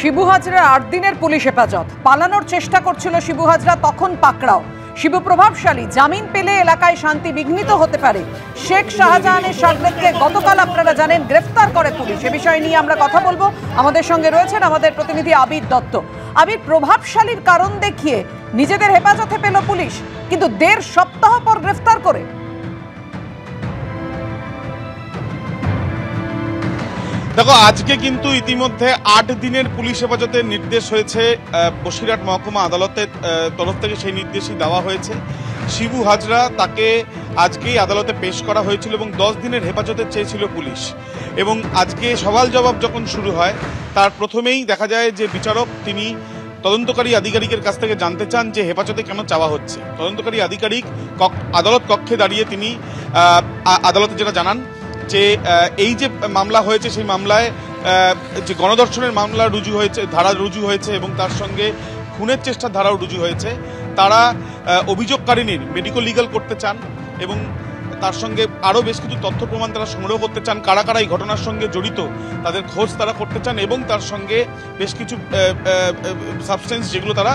শিবু হাজরা 8 দিনের পুলিশ হেফাজত, পালানোর চেষ্টা করছিল শিবু হাজরা, তখন পাকড়াও। শিবু প্রভাবশালী, জামিন পেলে এলাকায় শান্তি বিঘ্নিত হতে পারে। শেখ শাহজাহানের শাগরেদকে গতকাল আপনারা জানেন গ্রেফতার করে পুলিশ। এ বিষয় নিয়ে আমরা কথা বলবো। আমাদের সঙ্গে রয়েছেন আমাদের প্রতিনিধি আবির দত্ত। আবির, প্রভাবশালীর কারণ দেখিয়ে নিজেদের হেফাজতে পেল পুলিশ, কিন্তু 1.5 সপ্তাহ পর গ্রেফতার করে। দেখো, আজকে কিন্তু ইতিমধ্যে 8 দিনের পুলিশ হেফাজতের নির্দেশ হয়েছে। বসিরহাট মহকুমা আদালতের তরফ থেকে সেই নির্দেশই দেওয়া হয়েছে। শিবু হাজরা তাকে আজকেই আদালতে পেশ করা হয়েছিল এবং 10 দিনের হেফাজতে চেয়েছিল পুলিশ। এবং আজকে সওয়াল জবাব যখন শুরু হয়, তার প্রথমেই দেখা যায় যে বিচারক তিনি তদন্তকারী আধিকারিকের কাছ থেকে জানতে চান যে হেফাজতে কেন চাওয়া হচ্ছে। তদন্তকারী আধিকারিক আদালত কক্ষে দাঁড়িয়ে তিনি আদালতে যেটা জানান যে এই যে মামলা হয়েছে সেই মামলায় যে গণধর্ষণের মামলা রুজু হয়েছে, ধারা রুজু হয়েছে এবং তার সঙ্গে খুনের চেষ্টার ধারাও রুজু হয়েছে। তারা অভিযোগকারিনীর মেডিকেল লিগাল করতে চান এবং তার সঙ্গে আরও বেশ কিছু তথ্য প্রমাণ তারা সংগ্রহ করতে চান। কারা কারা এই ঘটনার সঙ্গে জড়িত তাদের খোঁজ তারা করতে চান এবং তার সঙ্গে বেশ কিছু সাবস্টেন্স যেগুলো তারা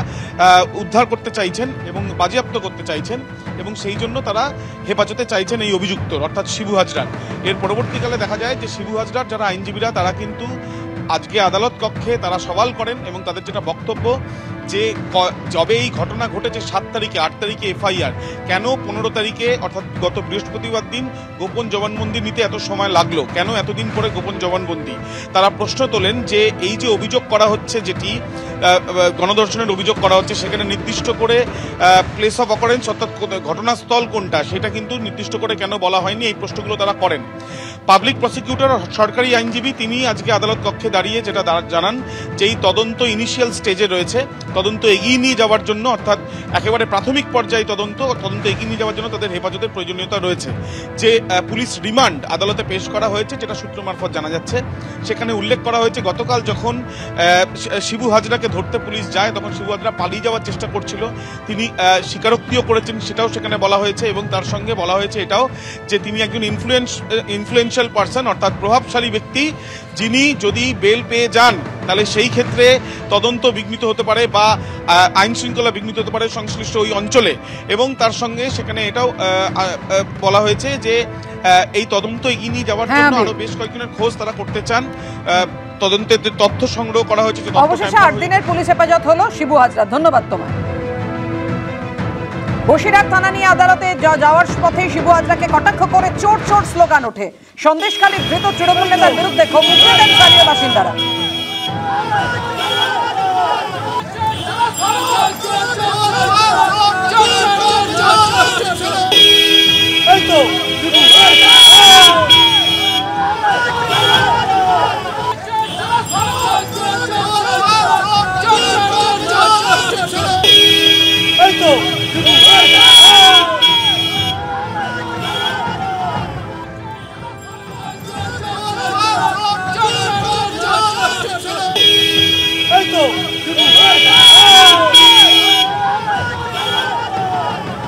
উদ্ধার করতে চাইছেন এবং বাজেয়াপ্ত করতে চাইছেন এবং সেই জন্য তারা হেফাজতে চাইছেন এই অভিযুক্ত অর্থাৎ শিবু হাজরার। এর পরবর্তীকালে দেখা যায় যে শিবু হাজরার যারা আইনজীবীরা তারা কিন্তু আজকে আদালত কক্ষে তারা সওয়াল করেন এবং তাদের যেটা বক্তব্য যে যবে এই ঘটনা ঘটেছে 7 তারিখে, 8 তারিখে এফআইআর, কেন 15 তারিখে অর্থাৎ গত বৃহস্পতিবার দিন গোপন জবানবন্দি নিতে এত সময় লাগলো, কেন এতদিন পরে গোপন জবানবন্দি। তারা প্রশ্ন তোলেন যে এই যে অভিযোগ করা হচ্ছে, যেটি গণধর্ষণের অভিযোগ করা হচ্ছে, সেখানে নির্দিষ্ট করে প্লেস অফ অকারেন্স অর্থাৎ ঘটনাস্থল কোনটা সেটা কিন্তু নির্দিষ্ট করে কেন বলা হয়নি, এই প্রশ্নগুলো তারা করেন। পাবলিক প্রসিকিউটর সরকারি আইনজীবী তিনি আজকে আদালত কক্ষে দাঁড়িয়ে যেটা জানান যে এই তদন্ত ইনিশিয়াল স্টেজে রয়েছে, তদন্ত এগিয়ে নিয়ে যাওয়ার জন্য অর্থাৎ একেবারে প্রাথমিক পর্যায়ে তদন্ত এগিয়ে নিয়ে যাওয়ার জন্য তাদের হেফাজতের প্রয়োজনীয়তা রয়েছে। যে পুলিশ রিমান্ড আদালতে পেশ করা হয়েছে, যেটা সূত্র মারফত জানা যাচ্ছে, সেখানে উল্লেখ করা হয়েছে গতকাল যখন শিবু হাজরাকে ধরতে পুলিশ যায় তখন শিবু হাজরা পালিয়ে যাওয়ার চেষ্টা করছিল। তিনি স্বীকারোক্তিও করেছেন, সেটাও সেখানে বলা হয়েছে এবং তার সঙ্গে বলা হয়েছে এটাও যে তিনি একজন ইনফ্লুয়েন্সিয়াল পারসন অর্থাৎ প্রভাবশালী ব্যক্তি, যিনি যদি বেল পেয়ে যান তাহলে সেই ক্ষেত্রে তদন্ত বিঘ্নিত হতে পারে বা আইন শৃঙ্খলা বিঘ্নিত হতে পারে সংশ্লিষ্ট ওই অঞ্চলে। এবং তার সঙ্গে সেখানে এটাও বলা হয়েছে যে এই তদন্ত এগিয়ে নিয়ে যাওয়ার জন্য আরো বেশ কয়েকজনের খোঁজ তারা করতে চান। তদন্তের তথ্য সংগ্রহ করা হয়েছে। অবশেষে 8 দিনের পুলিশ হেফাজত হলো শিবু হাজরা। ধন্যবাদ তোমায়। বসিরহাট থানা নিয়ে আদালতে যাওয়ার পথে শিবু হাজরাকে কটাক্ষ করে চোর চোর স্লোগান ওঠে। সন্দেশখালী ধৃত তৃণমূল নেতার বিরুদ্ধে ক্ষোভ উগড়ে স্থানীয় বাসিন্দারা। এই তো